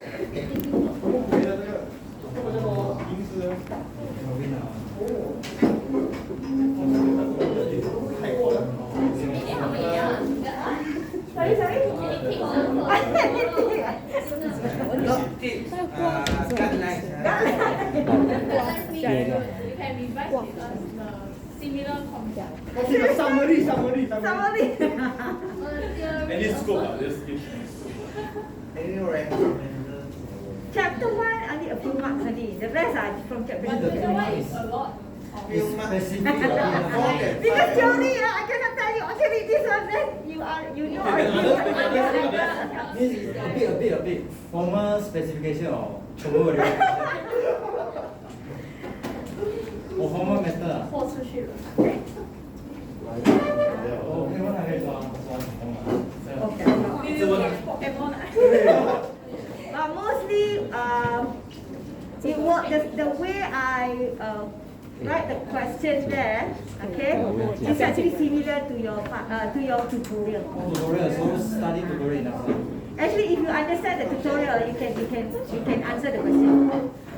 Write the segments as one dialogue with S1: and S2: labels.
S1: Similar concept.
S2: Summary.
S3: Any scope, just give.
S2: Any recommendation?
S1: Chapter 1 only a few marks only. The rest are from chapter 2.
S4: Chapter 1 is a lot.
S1: Because theory, I cannot tell you. Okay, read this one. Then you know.
S5: A bit. Formal specification or formal or formal method.
S4: 豁出去了。
S1: Mostly, the way I write the questions there, okay, is actually similar to your tutorial.
S5: So study tutorial enough.
S1: Actually, if you understand the tutorial, you can answer the question.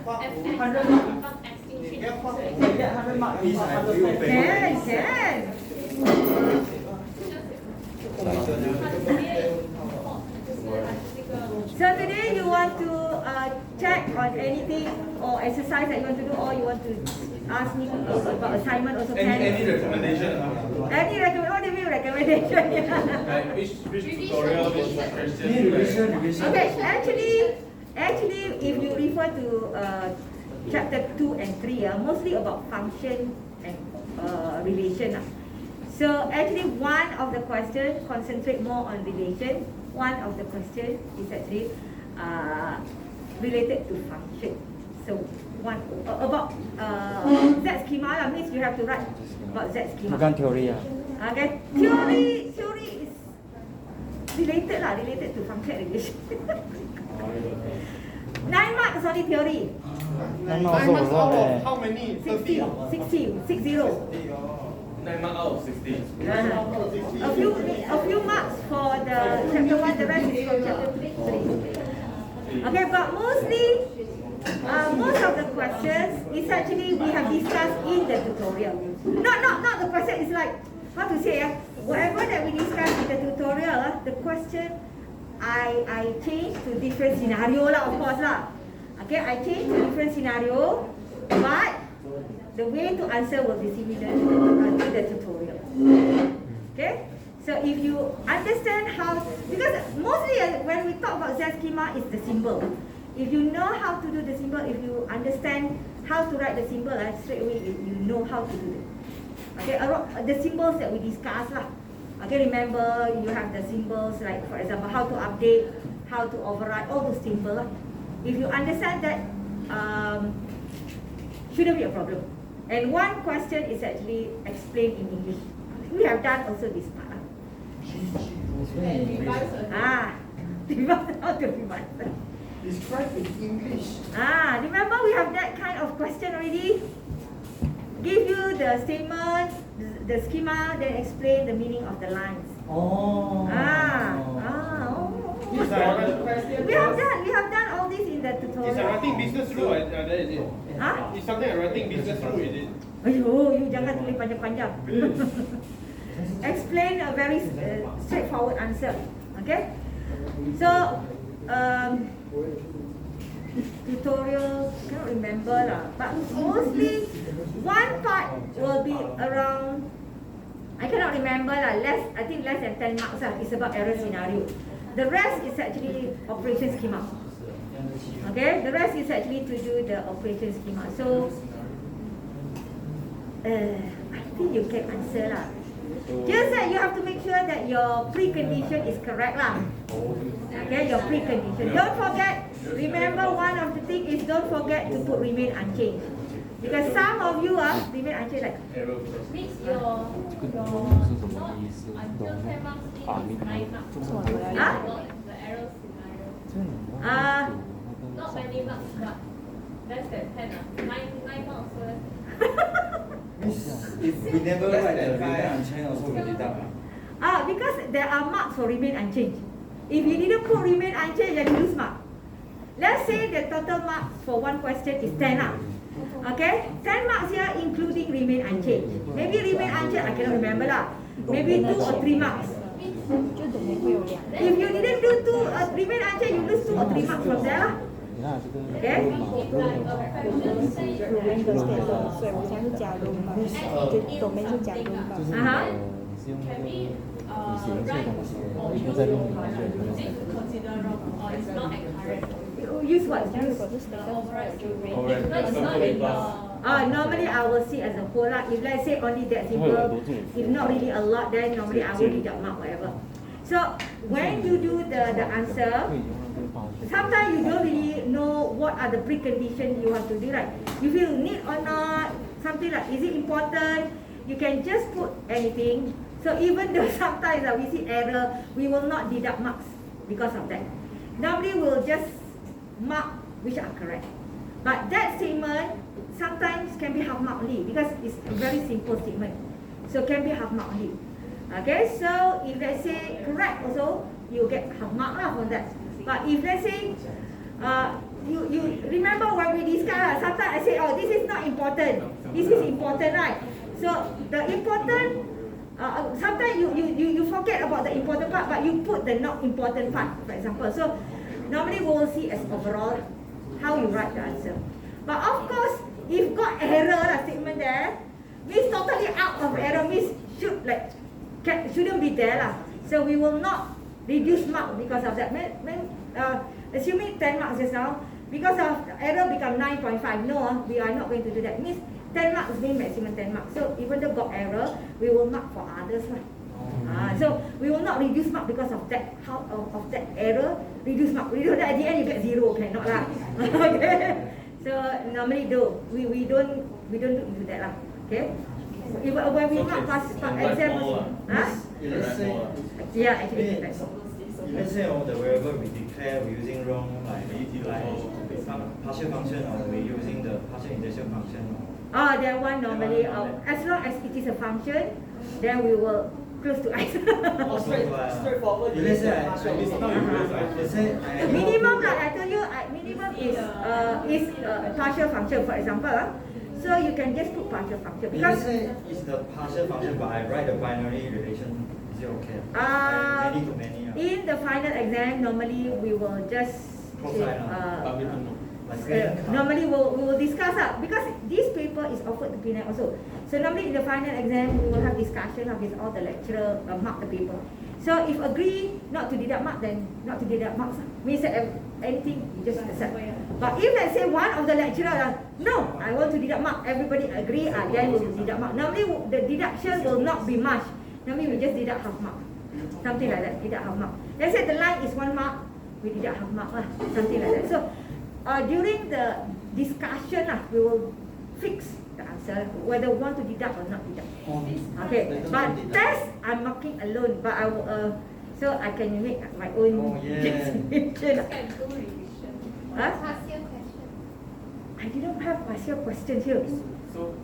S4: 100 marks.
S1: Can. So today you want to check on anything or exercise that you want to do, or you want to ask me about assignment also can.
S3: Any recommendation?
S1: What do you mean recommendation?
S3: Like which tutorial, which question?
S5: Revision.
S1: Okay, actually, if you refer to chapter 2 and 3, mostly about function and relation. So actually, one of the questions concentrate more on relation. One of the questions is actually related to function. So one about Z schema means you have to write about Z schema.
S5: Bukan teori ya.
S1: Okay, theory is related to function relation. 9 marks only theory.
S5: 9 marks also a lot eh.
S2: How many?
S1: 60.
S3: 9 marks out of 60.
S1: A few marks for the chapter 1, the rest is from chapter 3. Okay, but mostly, most of the questions is actually we have discussed in the tutorial. Not the question is like, how to say, whatever that we discussed in the tutorial, the question I change to different scenario lah, of course lah. Okay, I change to different scenario, but the way to answer will be similar to the tutorial. Okay, so if you understand how, because mostly when we talk about Z schema, it's the symbol. If you know how to do the symbol, if you understand how to write the symbol, straight away you know how to do it. Okay, the symbols that we discussed lah. Okay, remember you have the symbols like, for example, how to update, how to override, all those symbols lah. If you understand that, shouldn't be a problem. And one question is actually explained in English. We have done also this part. Revise how to revise.
S2: Describe in English.
S1: Remember we have that kind of question already. Give you the statement, the schema, then explain the meaning of the lines. We have done all this in the tutorial.
S2: It's a writing business rule, is it? It's something like writing business rule, is it?
S1: You jangan tulis panjang-panjang. Explain a very straightforward answer. Okay? So, tutorial, cannot remember lah. But mostly, one part will be around, I cannot remember lah, I think less than 10 marks lah. It's about error scenario. The rest is actually operation schema. Okay, the rest is actually to do the operation schema. So, I think you can answer lah. Just that you have to make sure that your precondition is correct lah. Okay, your precondition. Don't forget, remember one of the things is don't forget to put remain unchanged. Because some of you remain unchanged like.
S4: Means your not until 10 marks is 9 marks. The error scenario. Not many marks, but less than 10. 9 marks so less than 10.
S5: If we never write the remain unchanged, also we deduct.
S1: Because there are marks for remain unchanged. If you didn't put remain unchanged, then you lose mark. let's say the total marks for one question is 10 lah. Okay, 10 marks here including remain unchanged. Maybe remain unchanged, I cannot remember lah. Maybe 2 or 3 marks. If you didn't do 2 remain unchanged, you lose 2 or 3 marks from there lah. Okay?
S6: 所以我现在是加 room 吧，就 domain 是加 room 吧。
S4: 你是用那个以前这个东西，你在用里面就
S1: Use what?
S6: 如果是 status 我就 rate，
S1: normally I will see as a whole lah. If let's say only that simple, if not really a lot, then normally I will deduct mark whatever. So when you do the answer, sometimes you don't really know what are the preconditions you have to do, right? If you need or not, something like is it important, you can just put anything. So even though sometimes we see error, we will not deduct marks because of that. Normally we'll just mark which are correct. But that statement sometimes can be half mark only because it's a very simple statement. So can be half mark only. Okay, so if let's say correct also, you get half mark lah for that. But if let's say you remember when we discussed, sometimes I say, oh, this is not important. This is important, right? So the important, sometimes you forget about the important part, but you put the not important part, for example. So normally we will see as overall how you write the answer. But of course, if got error statement there, means totally out of error, means shouldn't be there lah. So we will not reduce mark because of that. Assuming 10 marks just now, because of error become 9.5. No, we are not going to do that. Means 10 marks means maximum 10 marks. So even though got error, we will mark for others lah. So we will not reduce mark because of that. Of that error, reduce mark. We do that at the end you get 0, cannot lah. Okay. So normally we don't do that lah. Okay. When we mark past exam,
S5: Let's say,
S1: yeah, actually.
S5: let's say the variable we declare we're using wrong, like partial function, or we're using the partial integration function.
S1: That one normally, as long as it is a function, then we will close to I.
S2: Straightforward.
S5: Let's say
S1: Minimum, like I told you, minimum is partial function, for example. So you can just put partial function because
S5: let's say it's the partial function, but I write the binary relation. Is it okay? Many to many.
S1: In the final exam, normally we will just normally we will discuss because this paper is offered to Penang also. So normally in the final exam we will have discussion with all the lecturer mark the paper. So if agree not to deduct mark, then not to deduct marks. Means that anything you just accept. But if let's say one of the lecturer no, I want to deduct mark, everybody agree, then we will deduct mark. Normally the deduction will not be much. Normally we just deduct half mark. Something like that, deduct half mark. Let's say the line is 1 mark, we deduct half mark lah. Something like that. So during the discussion we will fix the answer whether we want to deduct or not deduct. Okay, but test I'm marking alone, but I will so I can make my own decision. I didn't have partial question here.
S3: So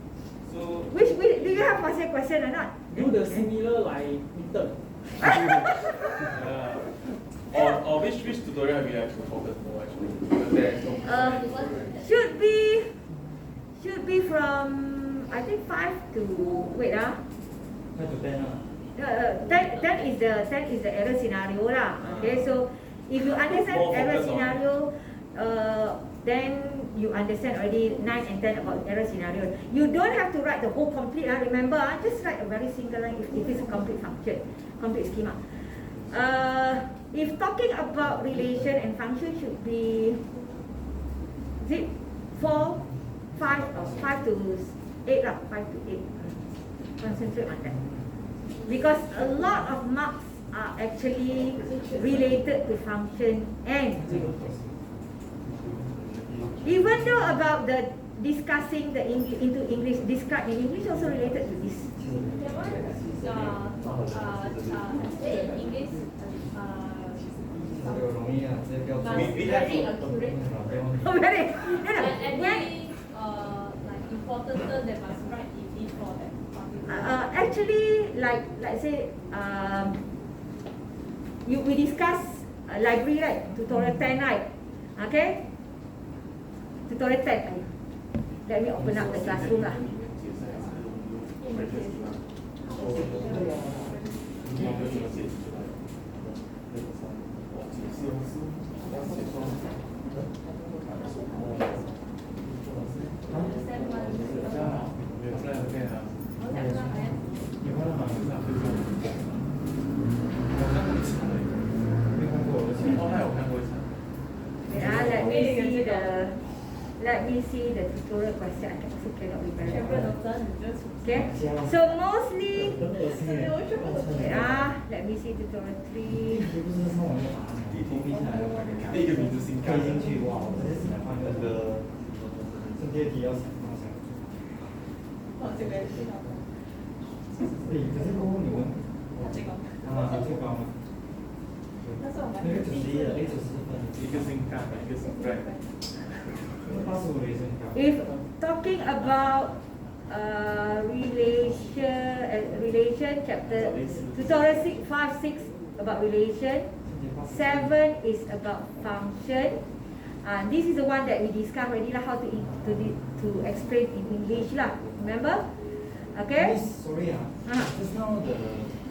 S1: Which do you have partial question or not?
S2: Do the similar like midterm.
S3: or which tutorial we have to focus more actually?
S1: Should be from I think 5 to
S5: 5 to 10.
S1: 10 is the error scenario lah. Okay, so if you understand error scenario, then you understand already 9 and 10 about error scenario. You don't have to write the whole complete. Remember, just write a very single line if it is a complete function, complete schema. If talking about relation and function, should be 4, 5 or 5 to 8 lah. 5 to 8. Concentrate on that. Because a lot of marks are actually related to function and even though about the discussing the into English, describe in English also related to this.
S6: English
S5: we have
S6: very accurate.
S1: Oh, very.
S6: Like important term that must write in it for that particular.
S1: Actually, like say, we discuss library, right? Tutorial 10, right? Okay. tutorial 10. Let me open up the classroom lah. Let me see the tutorial question. I also cannot remember. Okay. So mostly, let me see tutorial 3.
S5: 第一个名字新开进去，哇，我这是只能换那个正阶题要想方向。这个是。可是过后你们，这个高吗？那个91的，90分，一个新干，一个新 break。If
S1: talking about relation chapter tutorial 5, 6 about relation, 7 is about function. This is the one that we discussed already lah, how to explain in English lah. Remember? Okay?
S5: Miss, sorry just now the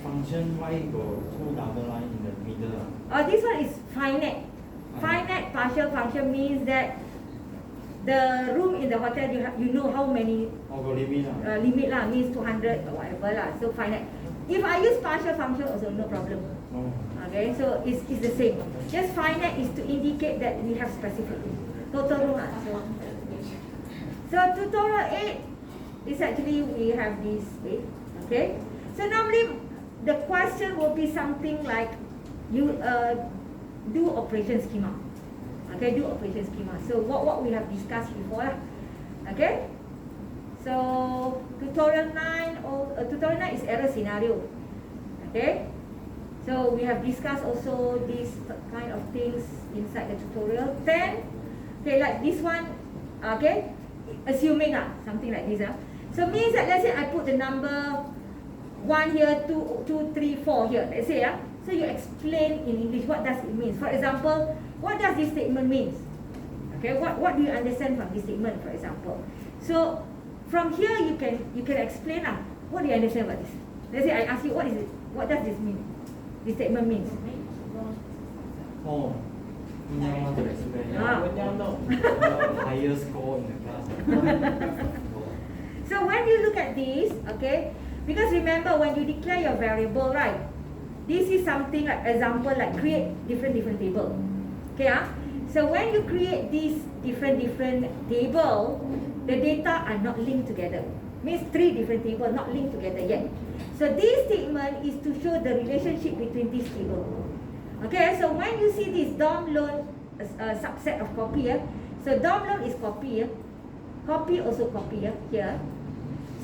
S5: function why got 2 double line in the middle?
S1: This one is finite. Finite partial function means that the room in the hotel, you know how many limit lah, means 200 or whatever lah, so finite. If I use partial function also no problem. Okay, so it's the same. Just finite is to indicate that we have specific total room lah. So tutorial 8 is actually we have this 8. Okay, so normally the question will be something like you do operation schema. Okay, do operation schema. So what we have discussed before lah. Okay. So tutorial 9 is error scenario. Okay. So we have discussed also these kind of things inside the tutorial. 10. Okay, like this one. Okay. Assuming something like this So means that let's say I put the number 1 here, 2, 3, 4 here. Let's say So you explain in English what does it mean. For example, what does this statement mean? Okay, what do you understand from this statement, for example? So from here you can explain what do you understand about this? Let's say I ask you what is it? What does this mean? This statement means.
S5: Oh, you want to explain? Higher score in the class.
S1: So when you look at this, okay, because remember when you declare your variable, right? This is something like example like create different table. Okay, so when you create these different table, the data are not linked together. Means 3 different tables not linked together yet. So this statement is to show the relationship between these tables. Okay, so when you see this DOM loan subset of copy, so DOM loan is copy, copy also copy here.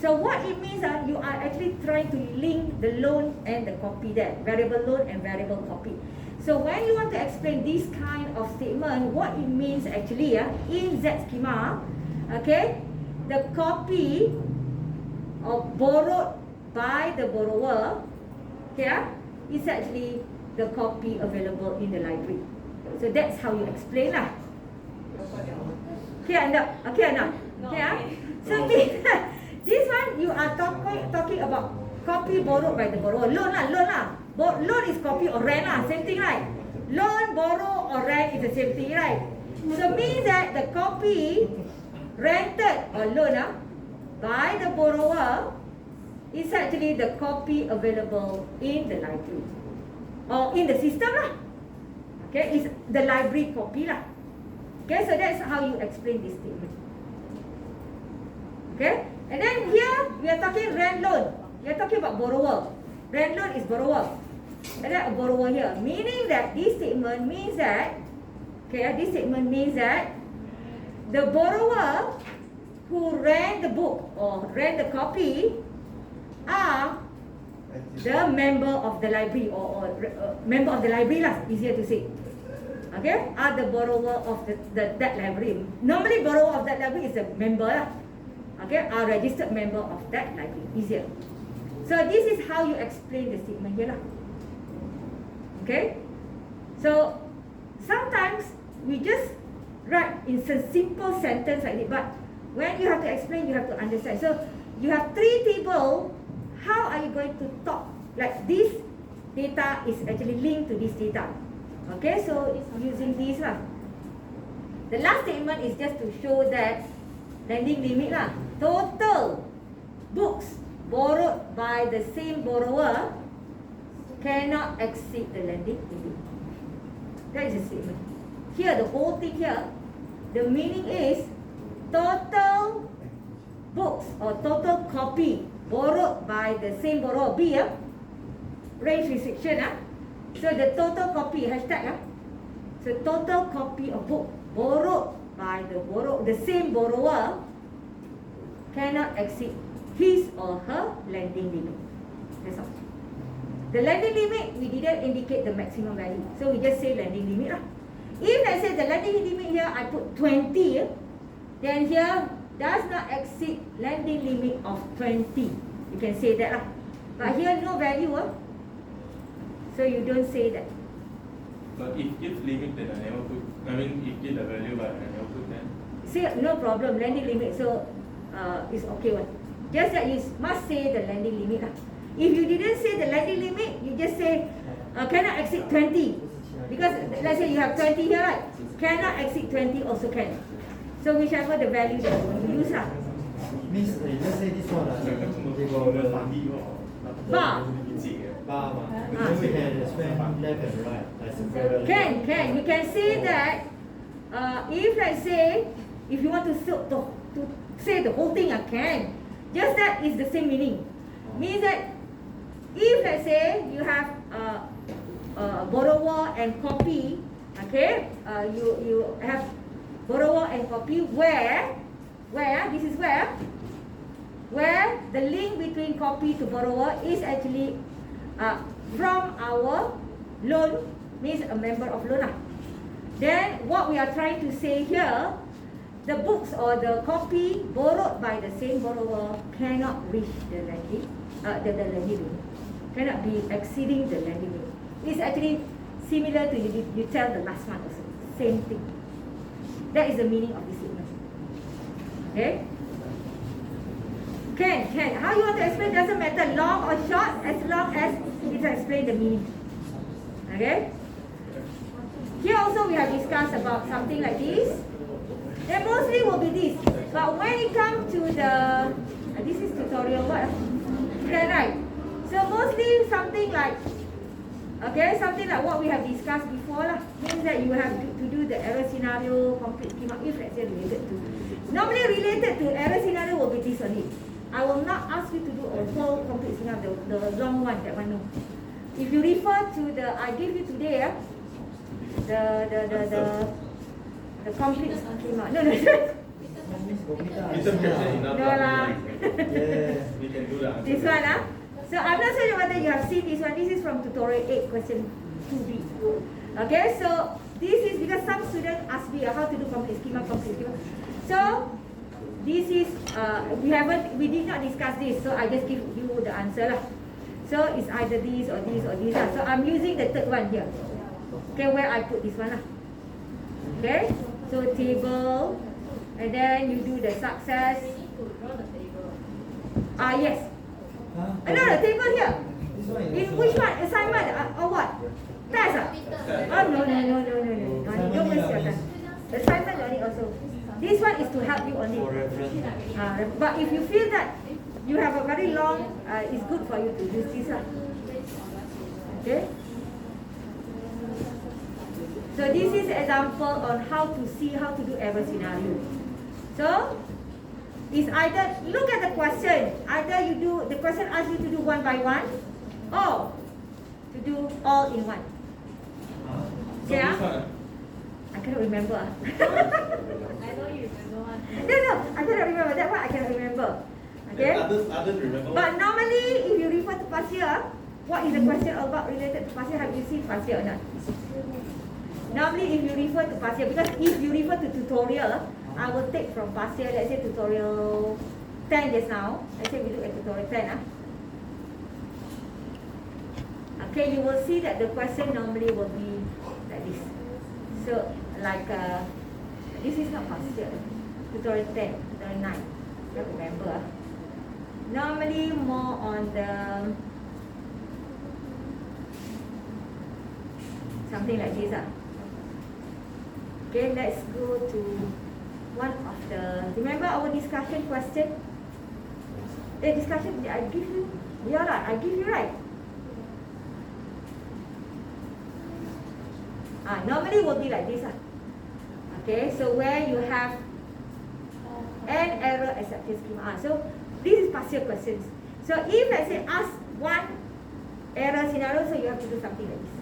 S1: So what it means you are actually trying to link the loan and the copy there, variable loan and variable copy. So when you want to explain this kind of statement, what it means actually in Z schema, okay, the copy or borrowed by the borrower, okay, is actually the copy available in the library. So that's how you explain lah. Okay, enough. So this one you are talking about copy borrowed by the borrower. Loan lah. Loan is copy or rent lah, same thing, right? Loan, borrow or rent is the same thing, right? So means that the copy rented or loan by the borrower is actually the copy available in the library or in the system lah. Okay, it's the library copy lah. Okay, so that's how you explain this statement. Okay, and then here we are talking rent loan. We are talking about borrower. Rent loan is borrower. And then a borrower here, meaning that this statement means that, okay, this statement means that the borrower who rent the book or rent the copy are the member of the library or member of the library lah, easier to say. Okay, are the borrower of that library. Normally borrower of that library is a member lah. Okay, are registered member of that library, easier. So this is how you explain the statement here lah. Okay, so sometimes we just write in a simple sentence like this. But when you have to explain, you have to understand. So you have 3 tables. How are you going to talk? Like this data is actually linked to this data. Okay, so using this lah. The last statement is just to show that lending limit lah. Total books borrowed by the same borrower cannot exceed the lending limit. That is a statement. Here, the whole thing here, the meaning is total books or total copy borrowed by the same borrower. B, range restriction. So the total copy, hashtag. So total copy of book borrowed by the same borrower cannot exceed his or her lending limit. That's all. The lending limit, we didn't indicate the maximum value. So we just say lending limit lah. If I say the lending limit here, I put 20, then here does not exceed lending limit of 20. You can say that lah. But here no value. So you don't say that.
S3: But if limit, then I never put. I mean, if give the value, but I never put then.
S1: Say no problem, lending limit. So it's okay one. Just that you must say the lending limit lah. If you didn't say the lending limit, you just say cannot exceed 20. Because let's say you have 20 here, right? Cannot exceed 20 also can. So whichever the value that you use lah.
S5: Means let's say this one they got the
S1: Bar.
S5: bar ma. Then we can expand left and right. Like separate.
S1: Can. You can say that if let's say if you want to say the whole thing, I can. Just that is the same meaning. Means that if let's say you have borrower and copy, okay, you have borrower and copy where this is where the link between copy to borrower is actually from our loan, means a member of loan lah. Then what we are trying to say here, the books or the copy borrowed by the same borrower cannot reach the lending limit, cannot be exceeding the lending limit. It's actually similar to you tell the last one also, same thing. That is the meaning of this statement. Okay? Can. How you want to explain doesn't matter, long or short, as long as it explain the meaning. Okay? Here also we have discussed about something like this. Then mostly will be this. But when it comes to the, this is tutorial what? Okay, right. So mostly something like, okay, something like what we have discussed before lah. Means that you have to do the error scenario, complete schema, if let's say related to. Normally related to error scenario will be this only. I will not ask you to do a whole complete scenario, the long one, that one no. If you refer to the, I give you today, the complete schema. No. No lah.
S3: We can do that.
S1: This one So I'm not sure whether you have seen this one. This is from tutorial 8, question 2B. Okay, so this is because some students ask me how to do complete schema. So this is we did not discuss this, so I just give you the answer lah. So it's either this or this or this lah. So I'm using the third one here. Okay, where I put this one lah. Okay, so table, and then you do the success. Yes. No, the table here. In which one? Assignment or what? Test Oh no. Don't waste your time. Assignment only also. This one is to help you only. But if you feel that you have a very long, it's good for you to use this one. Okay. So this is an example on how to see how to do error scenario. So it's either look at the question. Either you do the question asks you to do one by one, or to do all in one.
S3: So
S1: Okay,
S3: which one?
S1: I cannot remember.
S4: I know you remember one.
S1: No, I cannot remember. That one I cannot remember. Okay.
S3: Others remember.
S1: But normally, if you refer to past year, what is the question about related to past year? Have you seen past year or not? Normally, if you refer to past year, because if you refer to tutorial, I will take from past year. Let's say tutorial 10 just now. Let's say we look at tutorial 10. Okay, you will see that the question normally will be like this. So, like This is not partial. Tutorial 10, tutorial 9. You have to remember. Normally more on the something like this. Okay, let's go to one of the. Remember our discussion question? The discussion I give you. Yeah, right. I give you right. Normally will be like this. Okay, so where you have an error acceptance schema. So this is partial questions. So if let's say ask one error scenario, so you have to do something like this.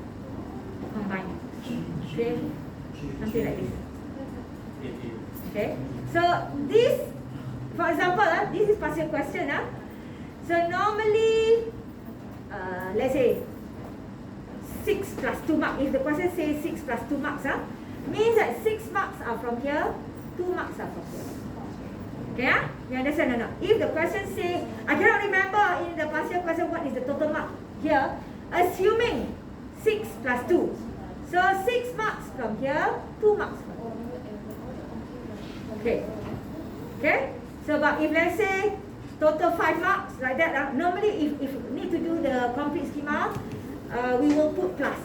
S1: Combine. Okay, something like this. Okay, so this, for example, this is partial question. So normally, let's say 6 plus 2 marks. If the question says 6 plus 2 marks, means that 6 marks are from here, 2 marks are from here. Okay, you understand or not? If the question say, I cannot remember in the partial question what is the total mark here, assuming 6 plus 2. So 6 marks from here, 2 marks from here. Okay. Okay? So but if let's say total 5 marks like that, normally if need to do the complete schema, we will put plus.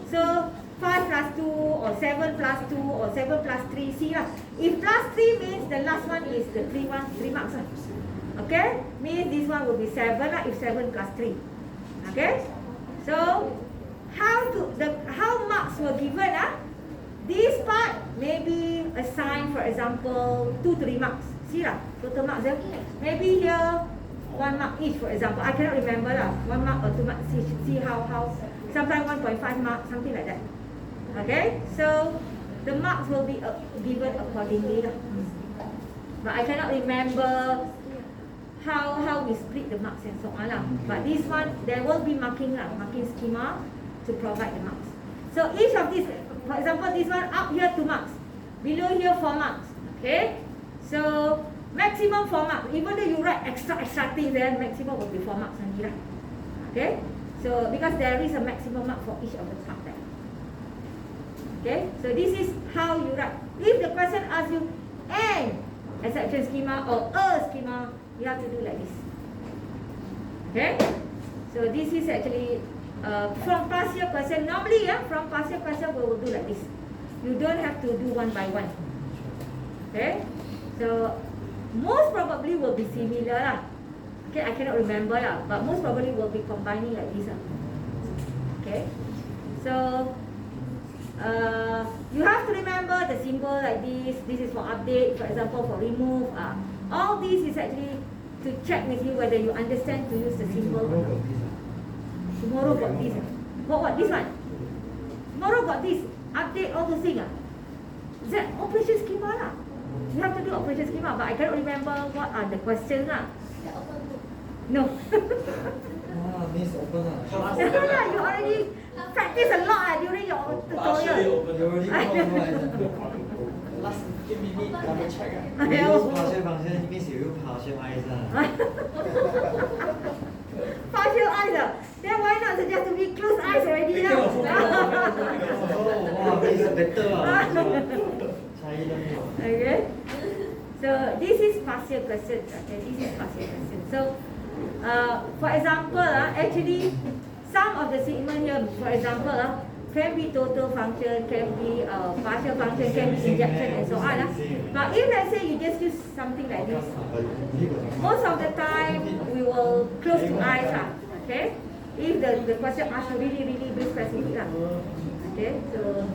S1: So 5 plus 2 or 7 plus 2 or 7 plus 3, see lah. If plus 3 means the last one is the 3 marks. Okay? Means this one will be 7 if 7 plus 3. Okay? So how marks were given? This part may be assigned, for example, 2 to 3 marks. See lah, total marks there. Maybe here 1 mark each, for example. I cannot remember lah. 1 mark or 2 marks. See how sometimes 1.5 marks, something like that. Okay, so the marks will be given accordingly lah. But I cannot remember how we split the marks and so on lah. But this one there will be marking schema to provide the marks. So each of these, for example, this one up here 2 marks, below here 4 marks. Okay, so maximum 4 marks. Even though you write extra things, then maximum will be 4 marks only lah. Okay, so because there is a maximum mark for each of the part there. Okay, so this is how you write. If the question asks you an exception schema or a schema, you have to do like this. Okay, so this is actually from partial question. Normally, from partial question we will do like this. You don't have to do one by one. Okay, so most probably will be similar lah. Okay, I cannot remember lah, but most probably will be combining like this. Okay, so you have to remember the symbol like this. This is for update, for example, for remove. All this is actually to check with you whether you understand to use the symbol or not. Tomorrow got this. What? This one? Tomorrow got this. Update all those things. Is that operation schema lah? You have to do operation schema, but I cannot remember what are the questions lah. No.
S5: Means open lah.
S1: You already practice a lot during your tutorial.
S5: You already last 15 minutes double check. You use partial function, it means you use partial eyes lah.
S1: Partial eyes. Then why not suggest to be closed eyes already lah?
S5: Wow, this is better lah.
S1: Okay. So this is partial questions. Okay, this is partial questions. So for example, actually some of the statement here, for example, can be total function, can be partial function, can be injection and so on. But if let's say you just use something like this, most of the time we will close the eyes. Okay, if the question asks you really be specific. Okay, so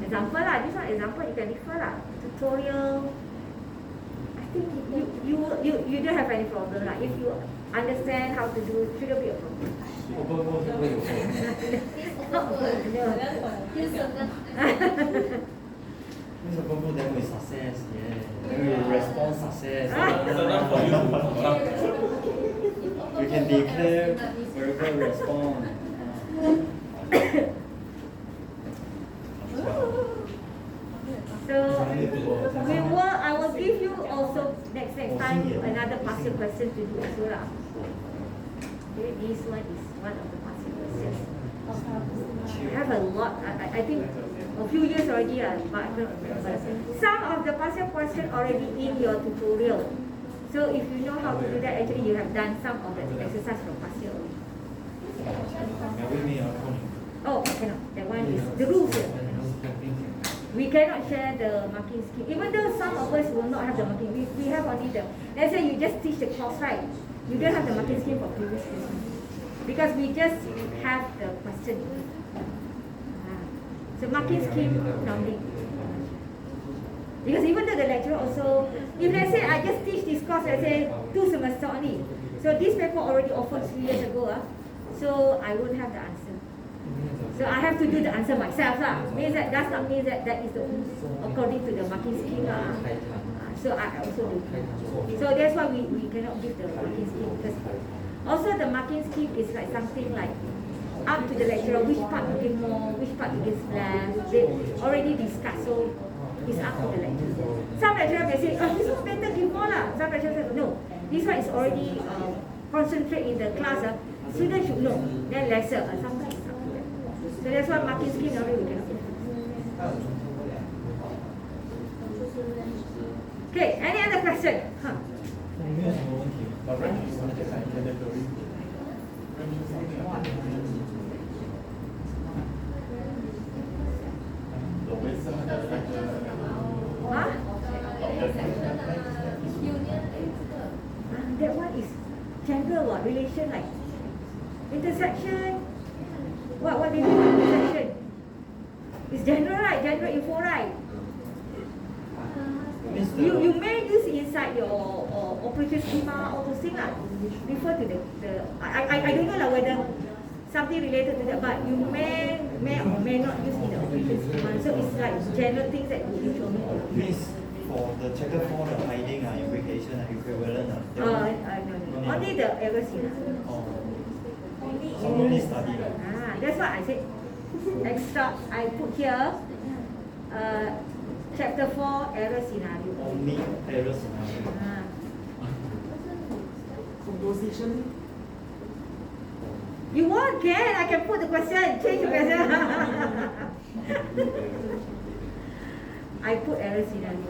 S1: example lah, this one example you can refer lah. Tutorial. I think you don't have any problem lah. If you understand how to do it, shouldn't be a problem.
S5: This is then we success, yeah. Then we respond success. We can declare verbal response.
S1: So I will give you also next time another partial question to do as well. Okay, this one is one of the partial questions. I have a lot. I think A few years already, but I cannot remember. Some of the past year question already in your tutorial. So if you know how to do that, actually you have done some of the exercise from past year already. Oh, cannot. That one is the rules here. We cannot share the marking scheme. Even though some of us will not have the marking, we have only the, let's say you just teach the course, right? You don't have the marking scheme for previous question. Because we just have the question. So marking scheme normally. Because even though the lecturer also, if let's say I just teach this course, let's say 2 semesters only. So this paper already offered 3 years ago, so I won't have the answer. So I have to do the answer myself. Means that does not mean that that is the according to the marking scheme. So I also do. So that's why we cannot give the marking scheme. Because also the marking scheme is like something like up to the lecturer, which part to give more, which part to give less. They already discussed, so it's up to the lecturer. Some lecturer may say, oh, this one better give more lah. Some lecturer say, no, this one is already concentrate in the class. Students should know, then lesser. Sometimes it's up to them. So that's why marking scheme already we cannot give. Okay, any other question? That one is general relation like intersection. What do you mean by intersection? It's general, right? General info, right? You may use inside your operation schema or those things lah. Refer to the I don't know lah whether something related to that, but you may or may not use in the operation schema. So it's like general things that you usually use.
S5: For the chapter 4, the hiding, implication, equivalent.
S1: No. Only the error scenario.
S5: Only study.
S1: That's what I said. Extra, I put here. Chapter 4, error scenario.
S5: Only error scenario.
S7: Composition.
S1: You want again? I can put the question, change the question. I put error scenario.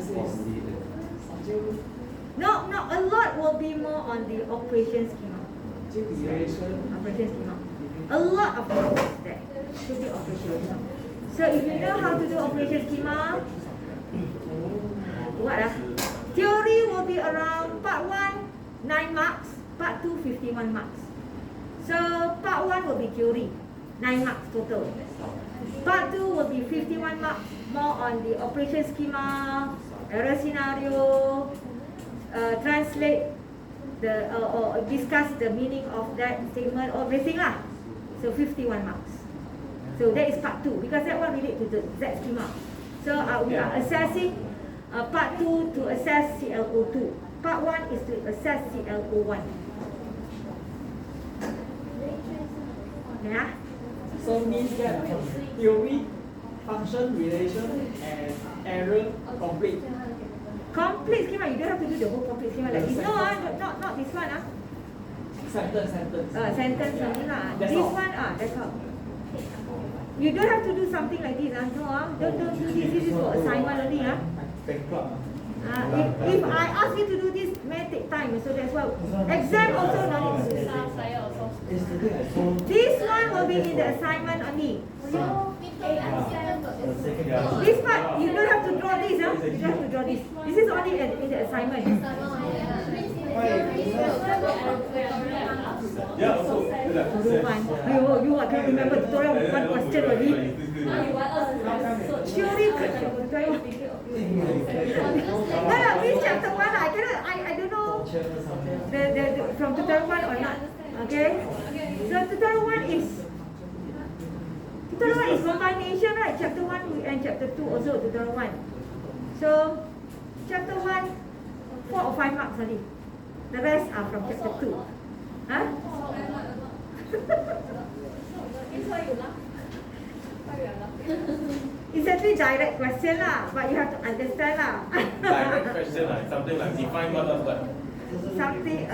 S1: No, a lot will be more on the operation schema. Operation schema. A lot of things there should be operation schema. So if you know how to do operation schema, what theory will be around part 1, 9 marks, part 2, 51 marks. So part 1 will be theory, 9 marks total. Part 2 will be 51 marks, more on the operation schema, error scenario, translate the or discuss the meaning of that statement or everything lah. So 51 marks. So that is part 2 because that one relate to the Z schema. So we are assessing part 2 to assess CLO2. Part 1 is to assess CLO1. Yeah.
S7: So means that theory, function, relation, and error complete.
S1: Complete schema, you don't have to do the whole complete schema like this. No, not this one.
S7: Sentence.
S1: Sentence only lah.
S7: That's
S1: This
S7: all.
S1: one, that's all. You don't have to do something like this. No, don't do this. This is for assignment only. If I ask you to do this, may take time. So that's why exam also no need to do. This one will be in the assignment only. This part you don't have to draw this. You don't have to draw this. This is only in the assignment. You can't remember tutorial 1 question already. Theory this chapter 1 I don't know the from tutorial 1 or not. Okay? So tutorial 1 is combination, right? Chapter 1 and chapter 2 also tutorial 1. So chapter 1 4 or 5 marks only. The rest are from chapter 2. It's actually direct question lah, but you have to understand lah.
S3: Direct question like something like define what.
S1: Something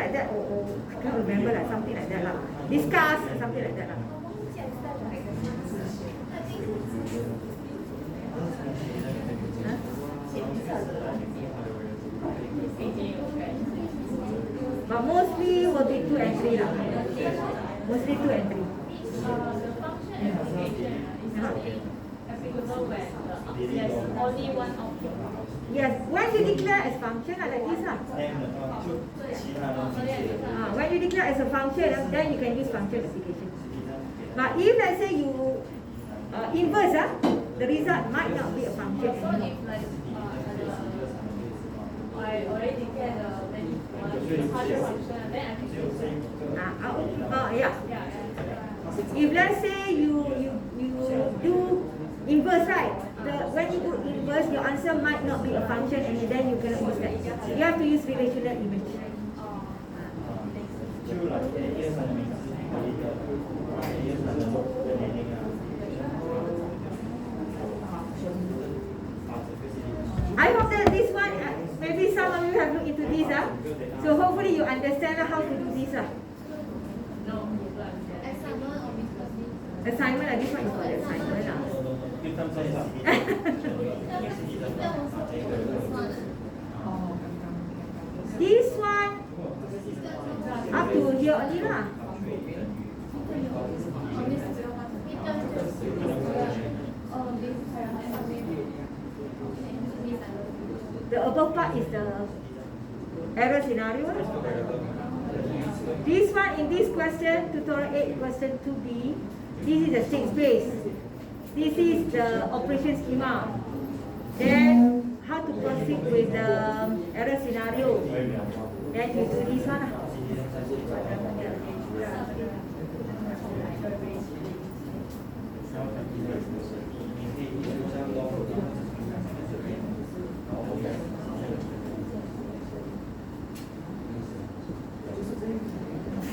S1: like that. I can't remember lah. Something like that lah. Discuss something like that lah. But mostly will be 2 and 3 lah. Mostly 2 and 3.
S4: The function application is applicable when there's only one object.
S1: Yes, when you declare as function like this lah. When you declare as a function, then you can use function application. But if let's say you inverse, the result might not be a function
S4: So
S1: anymore.
S4: if like I already declared the partial function, then I can use
S1: Yeah. If let's say you do inverse, right? When you do inverse, your answer might not be a function, and then you cannot use that. You have to use relational image. I hope that this one, maybe some of you have looked into this, so hopefully you understand how to do this. Assignment, this one is for the assignment. This one, up to here only lah. The above part is the error scenario. This one in this question, tutorial 8, question 2b, this is the state space. This is the operation schema. Then how to proceed with the error scenario. Then you do this one.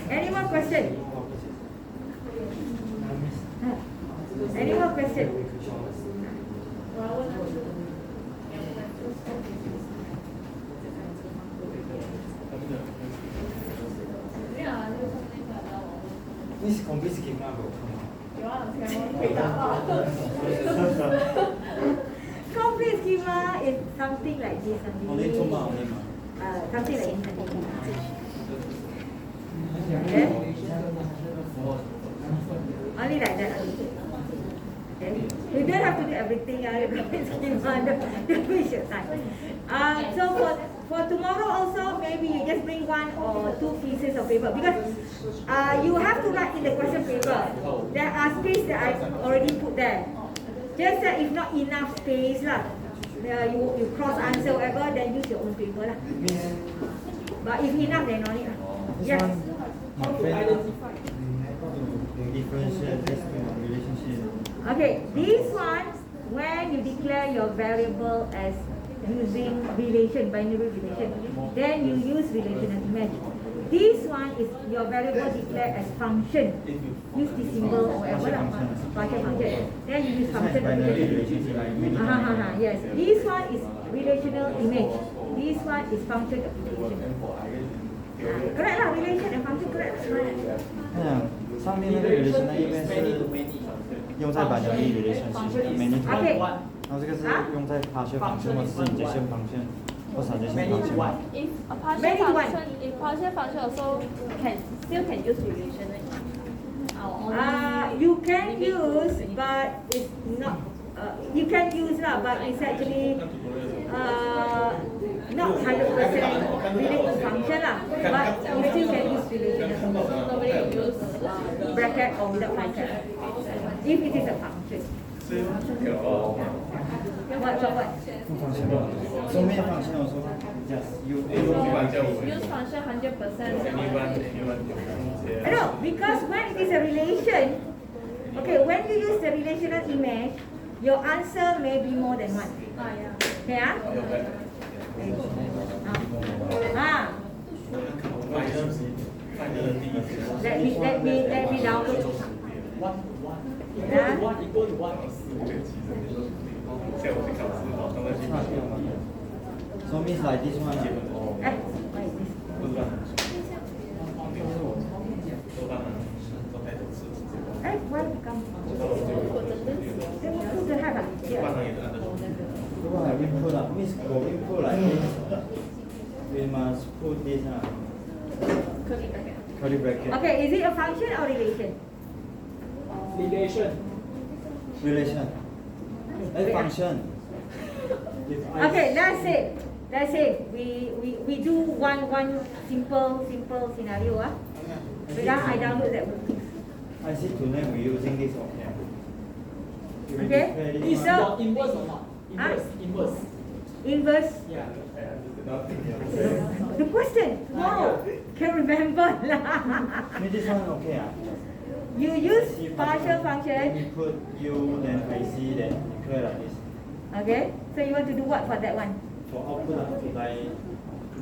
S1: Any more question? Any more question?
S5: This complete schema will come
S1: Complete schema is something like this.
S5: only 2 marks only.
S1: Something like this. Okay? Only like that. Okay? You don't have to do everything. Don't waste your time. So for tomorrow also, maybe you just bring 1 or 2 pieces of paper, because you have to write in the question paper. There are space that I already put there. Just that if not enough space lah, you cross answer whatever, then use your own paper lah. But if enough, then no need lah. Yes.
S5: My friend differentiate this relationship.
S1: Okay, this one, when you declare your variable as using relation, binary relation, then you use relational image. This one is your variable declared as function. Use the symbol or whatever lah, function. Then you use function application. Yes, this one is relational image. This one is function application. Correct lah, relation and function correct.
S5: 上面那个 relational image 是用在 binary relationship many to one， 然后这个是用在 partial function 或者是 injection function 或 suggestion function。
S6: If a partial function also still can use relational.
S1: You can use, but it's not. You can use lah, but it's actually not 100% related to function lah. But you still can use relational.
S4: Nobody use
S1: Bracket or without bracket. If it is a function. What?
S5: 说没有 function also just you
S6: Use function 100%.
S1: I know, because when it is a relation, okay, when you use the relational image, your answer may be more than one. Okay, Let me download.
S7: One equal to one.
S5: so means like this one.
S1: What is this? Why become? Don't have
S5: 如果係 input 啦，means 個 input 嚟，we must put this Curly bracket.
S1: Okay, is it a function or relation?
S7: Relation.
S5: Relation. Function. If I
S1: Okay, let's say we do one simple scenario. Wait, I download that book.
S5: I see tonight we're using this okay.
S1: Okay.
S7: Is
S1: So-
S7: the inverse or not? Inverse. Inverse.
S1: Inverse.
S7: Yeah.
S1: The question. Wow, can remember lah.
S5: I mean this one okay
S1: You use partial
S5: Then
S1: function.
S5: we put U, then I see, then declare like this.
S1: Okay. So you want to do what for that one?
S5: For output like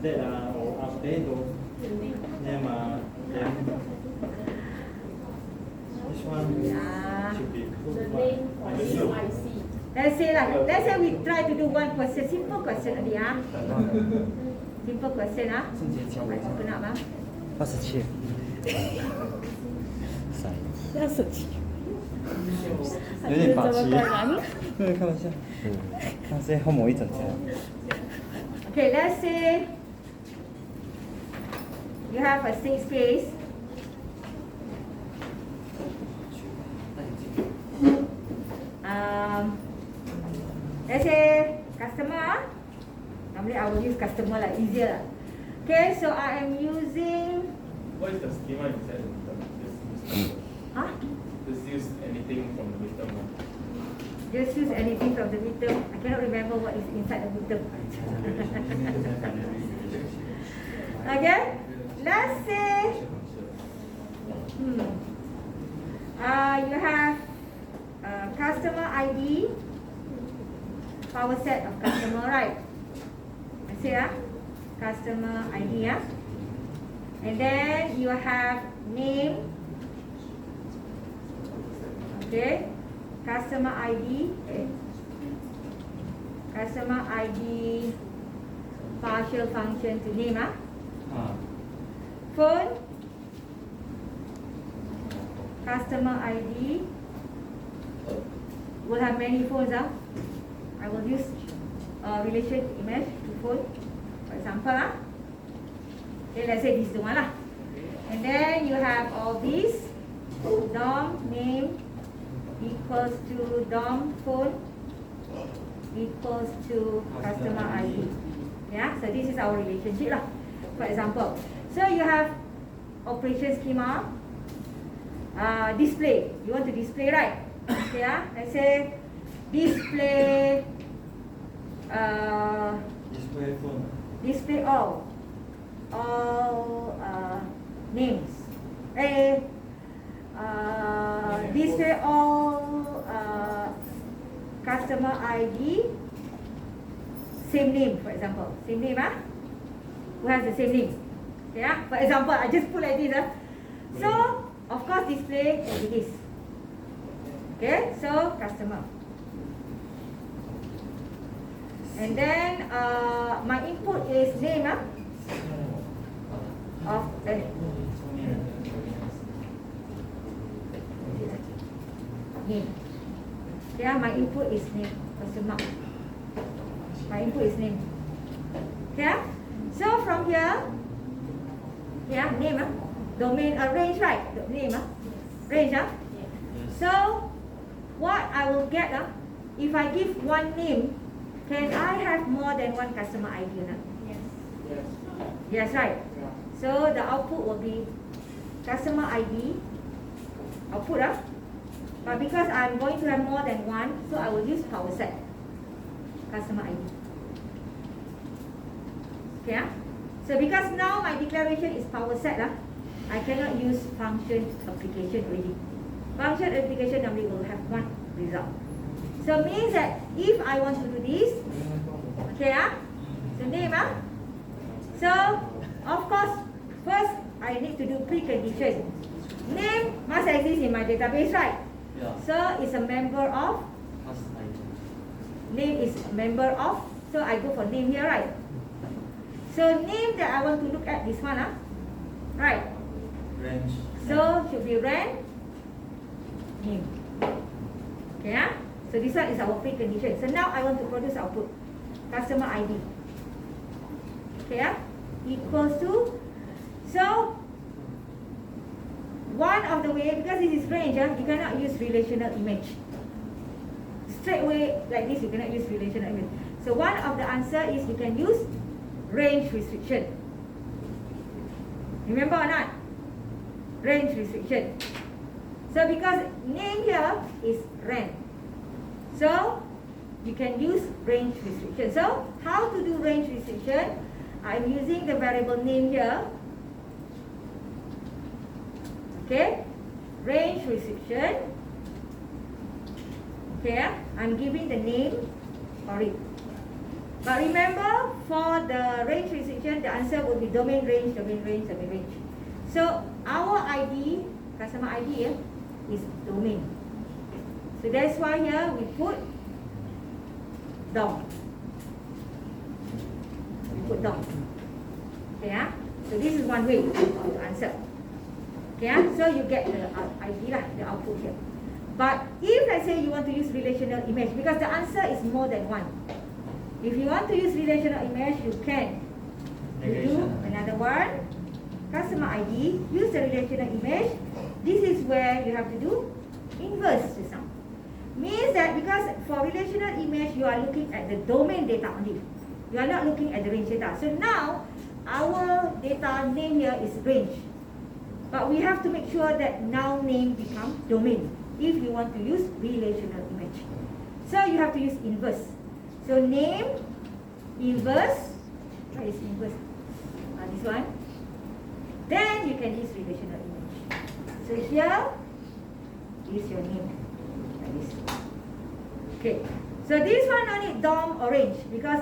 S5: that or update or then this one should be put
S1: Let's say we try to do one question, simple question only simple question open up
S5: 27 有点把戏没有开玩笑他是后某一整条
S1: Okay, let's say you have a 6 case. Let's say customer. Normally I will use customer like easier. Okay, so I am using.
S3: What is the schema inside the midterm?
S1: Huh?
S3: Just use anything from the midterm one.
S1: Just use anything from the midterm. I cannot remember what is inside the midterm. Okay, let's say you have customer ID, power set of customer, right? I say customer ID, and then you have name, okay, customer ID, customer ID, partial function to name, phone, customer ID, will have many phones. I will use relation image to phone, for example. Okay, let's say this is the one. And then you have all these, DOM name equals to DOM phone equals to customer ID. Yeah, so this is our relationship for example. So you have operation schema, display. You want to display, right? Okay, let's say display
S5: display phone
S1: display all names. Display all customer ID, same name, for example. Same name, who has the same name? Okay, for example, I just put like this. So, of course, display will be this. Okay, so customer. And then my input is name of name. Yeah, my input is name. Question mark. My input is name. Okay, so from here, name, domain range, right? Name, range, So what I will get, if I give one name, can I have more than one customer ID?
S7: Yes.
S1: Yes, right. So the output will be customer ID output. But because I'm going to have more than one, so I will use power set customer ID. Okay. So because now my declaration is power set, I cannot use function application already. Function application normally will have one result. So means that if I want to do this, okay, so name, so of course first I need to do precondition. Name must exist in my database, right?
S5: Yeah.
S1: So it's a member of. Name is a member of. So I go for name here, right? So name that I want to look at this one, right?
S5: range
S1: So should be ran name. Okay, so this one is our precondition. So now I want to produce output customer ID. Okay, equals to. So one of the way, because this is range, you cannot use relational image. Straight away like this, you cannot use relational image. So one of the answer is you can use range restriction. Remember or not? Range restriction. So because name here is rent, so you can use range restriction. So how to do range restriction? I'm using the variable name here. Okay, range restriction. Okay, I'm giving the name for it. But remember, for the range restriction, the answer will be domain range, domain range, domain range. So our ID, customer ID is domain. So that's why here we put DOM. We put DOM. Okay, so this is one way to answer. Okay, so you get the ID lah, the output here. But if let's say you want to use relational image, because the answer is more than one. If you want to use relational image, you can. You do another one, customer ID, use the relational image. This is where you have to do inverse just now. Means that because for relational image, you are looking at the domain data only. You are not looking at the range data. So now, our data name here is range. But we have to make sure that now name becomes domain if you want to use relational image. So you have to use inverse. So name, inverse, where is inverse? This one. Then you can use relational image. So here is your name. Like this. Okay. So this one only DOM or range, because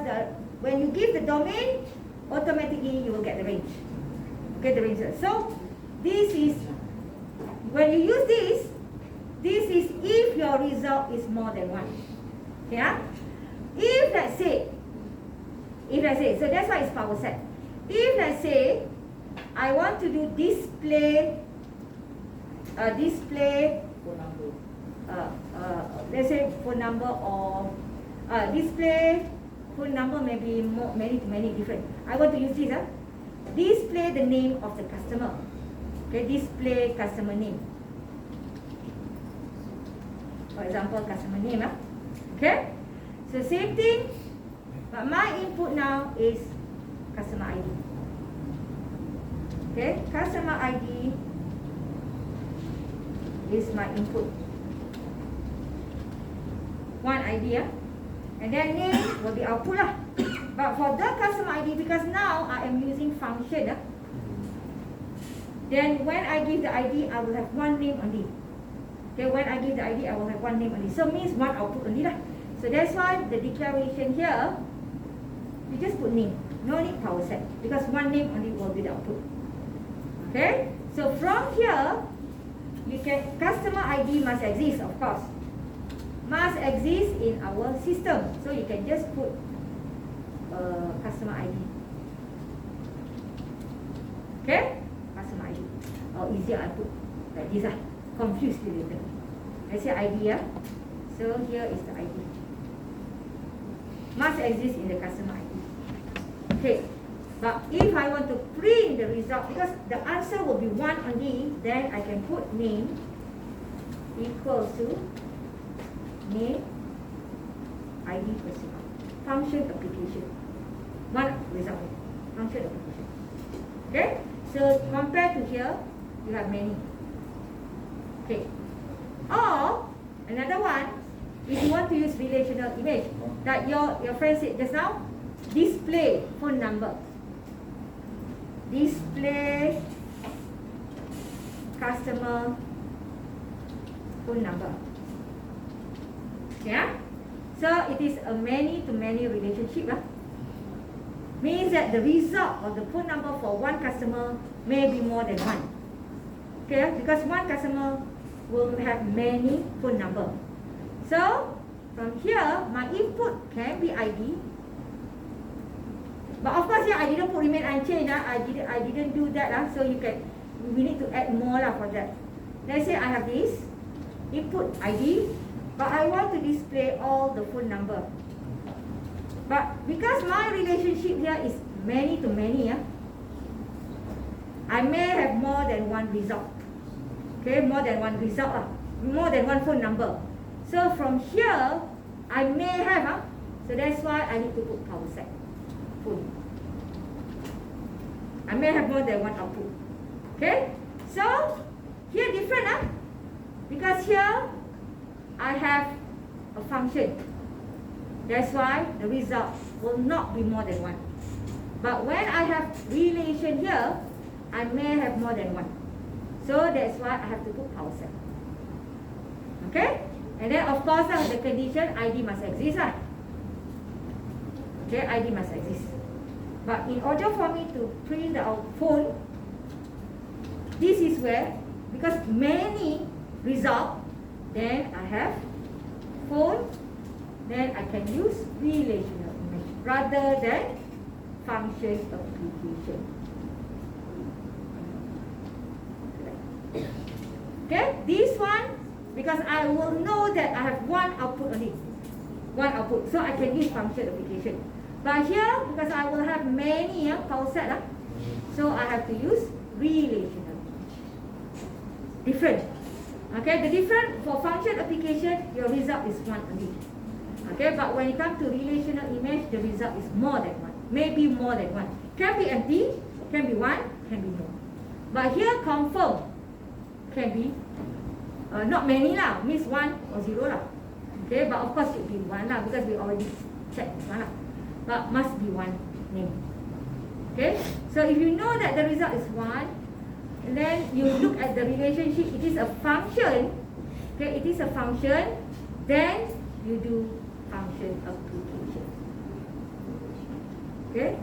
S1: when you give the domain, automatically you will get the range. Okay, the range. So this is, when you use this is if your result is more than one. Yeah? If let's say, so that's why it's power set. If let's say, I want to do display let's say phone number or display phone number, maybe many different. I want to use this. Display the name of the customer. Okay, display customer name. For example, customer name. Okay, so same thing, but my input now is customer ID. Okay, customer ID is my input. One ID, and then name will be output lah. But for the customer ID, because now I am using function, then when I give the ID, I will have one name only. Okay, when I give the ID, I will have one name only. So means one output only lah. So that's why the declaration here, you just put name. No need power set, because one name only will be the output. Okay, so from here, you can, customer ID must exist, of course. Must exist in our system. So you can just put customer ID. Okay, customer ID. Or easier I put like this lah. Confused you later. Let's say ID. So here is the ID. Must exist in the customer ID. Okay. But if I want to print the result, because the answer will be one only, then I can put name equals to name ID personal. Function application. One result. Function application. Okay? So compared to here, you have many. Okay. Or another one, if you want to use relational image, that your friend said just now, display phone number. Display customer phone number. Yeah? So it is a many-to-many relationship. Means that the result of the phone number for one customer may be more than one. Okay? Because one customer will have many phone number. So from here, my input can be ID. But of course, I didn't put remain unchanged. I didn't do that. So we need to add more for that. Let's say I have this input ID, but I want to display all the phone number. But because my relationship here is many to many, I may have more than one result. Okay, more than one result, more than one phone number. So from here, I may have, so that's why I need to put power set phone. I may have more than one output. Okay, so here different, because here I have a function. That's why the result will not be more than one. But when I have relation here, I may have more than one. So that's why I have to put power set. Okay? And then of course the condition ID must exist. Okay, ID must exist. But in order for me to print out phone, this is where, because many result, then I have phone, then I can use relational image rather than function application. Okay, this one, because I will know that I have one output only, one output, so I can use function application. But here, because I will have many power set, so I have to use relational. Different. Okay, the different for function application, your result is one only. Okay, but when it comes to relational image, the result is more than one, maybe more than one. Can be empty, can be one, can be more. But here confirm can be not many lah, means 1 or 0 lah. Okay, but of course should be 1 lah, because we already checked this one lah. But must be one name. Okay, so if you know that the result is 1, and then you look at the relationship, it is a function. Okay, it is a function, then you do function application. Okay,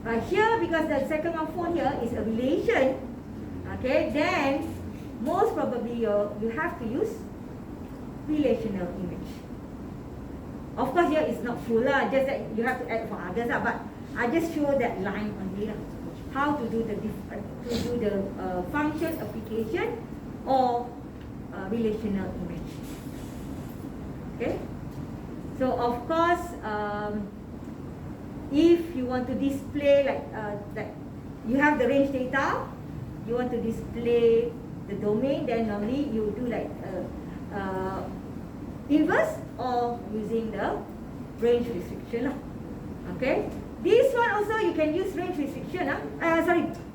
S1: but here, because the second one phone here is a relation, okay, then most probably you have to use relational image. Of course here it's not full lah, just that you have to add for others lah, but I just show that line only lah, how to do the function application or relational image. Okay, so of course if you want to display like you have the range data, you want to display the domain, then normally you do like inverse or using the range restriction. Okay, this one also you can use range restriction.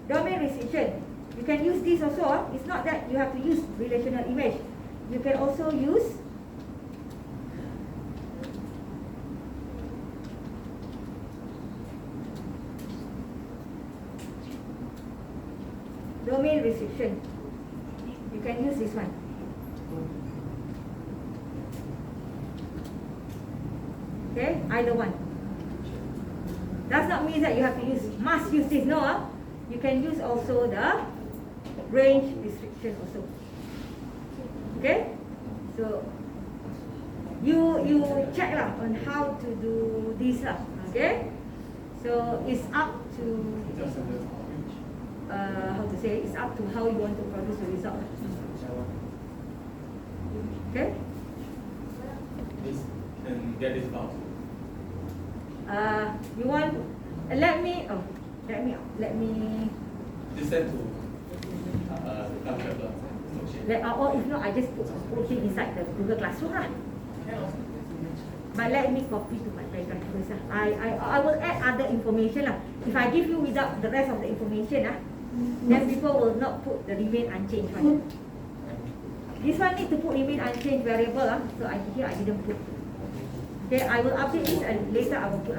S1: Domain restriction. You can use this also. It's not that you have to use relational image. You can also use domain restriction. You can use this one. Okay, either one. Does not mean that you have to must use this. No, you can use also the range restriction also. Okay, so you check lah on how to do this lah. Okay, so it's up to how to say, it's up to how you want to produce the result. Okay?
S3: This can get this file.
S1: You want, let me
S3: Just send to
S1: or if not, I just put it inside the Google Classroom lah. But let me copy to my pen drive first. I will add other information lah. If I give you without the rest of the information then people will not put the remain unchanged one. This one need to put remain unchanged variable so here I didn't put. Okay, I will update this and later I will put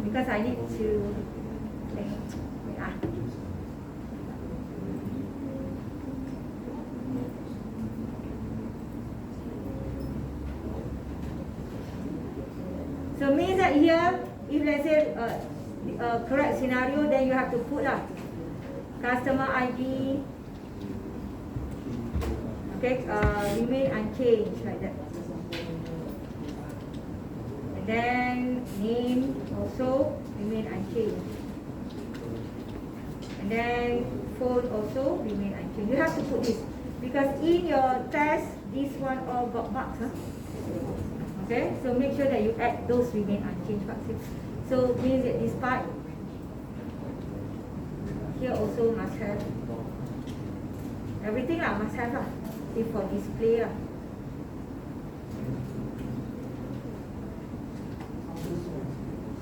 S1: because I need to so means that here, if let's say correct scenario, then you have to put customer ID, okay, remain unchanged like that. And then name also remain unchanged. And then phone also remain unchanged. You have to put this because in your test, this one all got marks. Okay, so make sure that you add those remain unchanged parts. So means that this part here also must have everything lah, must have lah, if for display lah.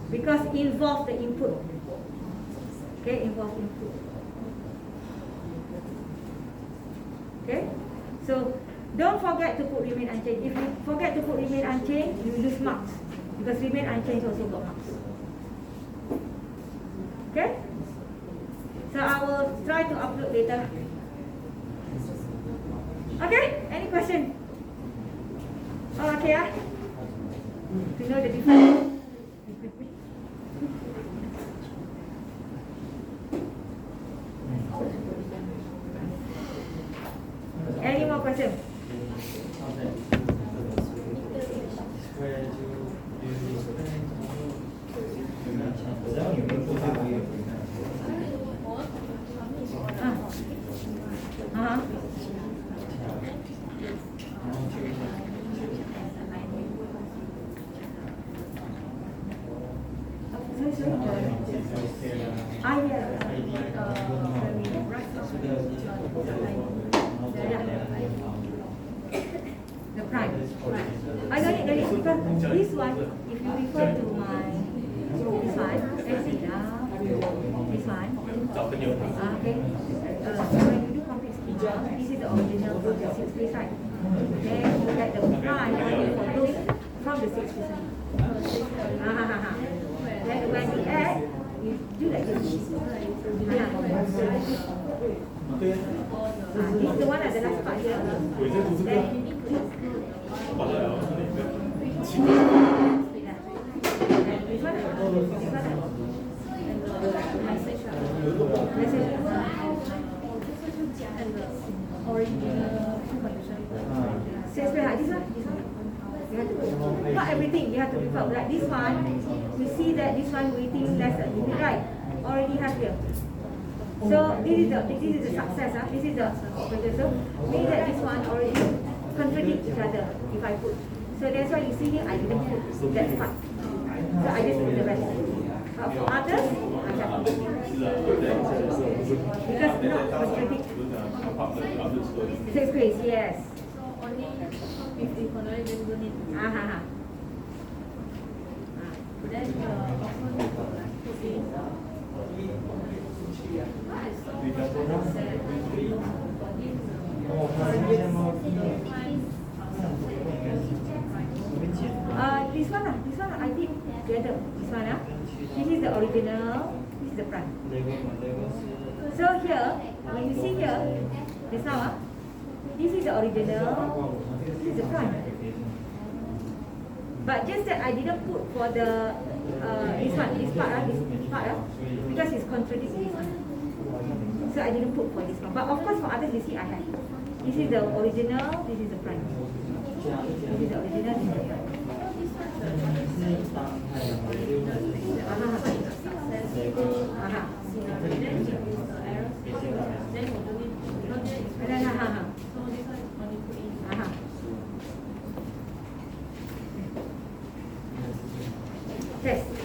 S1: Because involve the input. Okay, involve input. Okay, so don't forget to put remain unchanged. If you forget to put remain unchanged, you lose marks, because remain unchanged also got marks. Okay, so I will try to upload later. Okay, any question? All okay, ah? To know the difference. Any more questions? The prime. I don't need because this one, if you refer to my this one, this one. Okay. When you do complete schema, this is the original from the 6 side. Then you get the prime for those from the 6 side. Then when you add, you do like this. This is the one at the last part here. Then not everything you have to refer. Like this one, you see that this one waiting less than limit, right? Already have here. So this is the success. This is the so means that this one already contradict each other if I put. So that's why you see here I didn't put that part. So I just put the rest. But for others, I have to put because not contradict. 6 grades, yes.
S6: So only if you follow it, then don't need to. Then also need to like put in
S1: this one I did together. This one, this is the original, this is the prime. So here, when you see here, this now, this is the original, this is the prime. But just that I didn't put for the this part, because it's contradicting this one. So I didn't put for this one. But of course for others you see I have. This is the original, this is the prime. This is the original, this is the prime. Yes.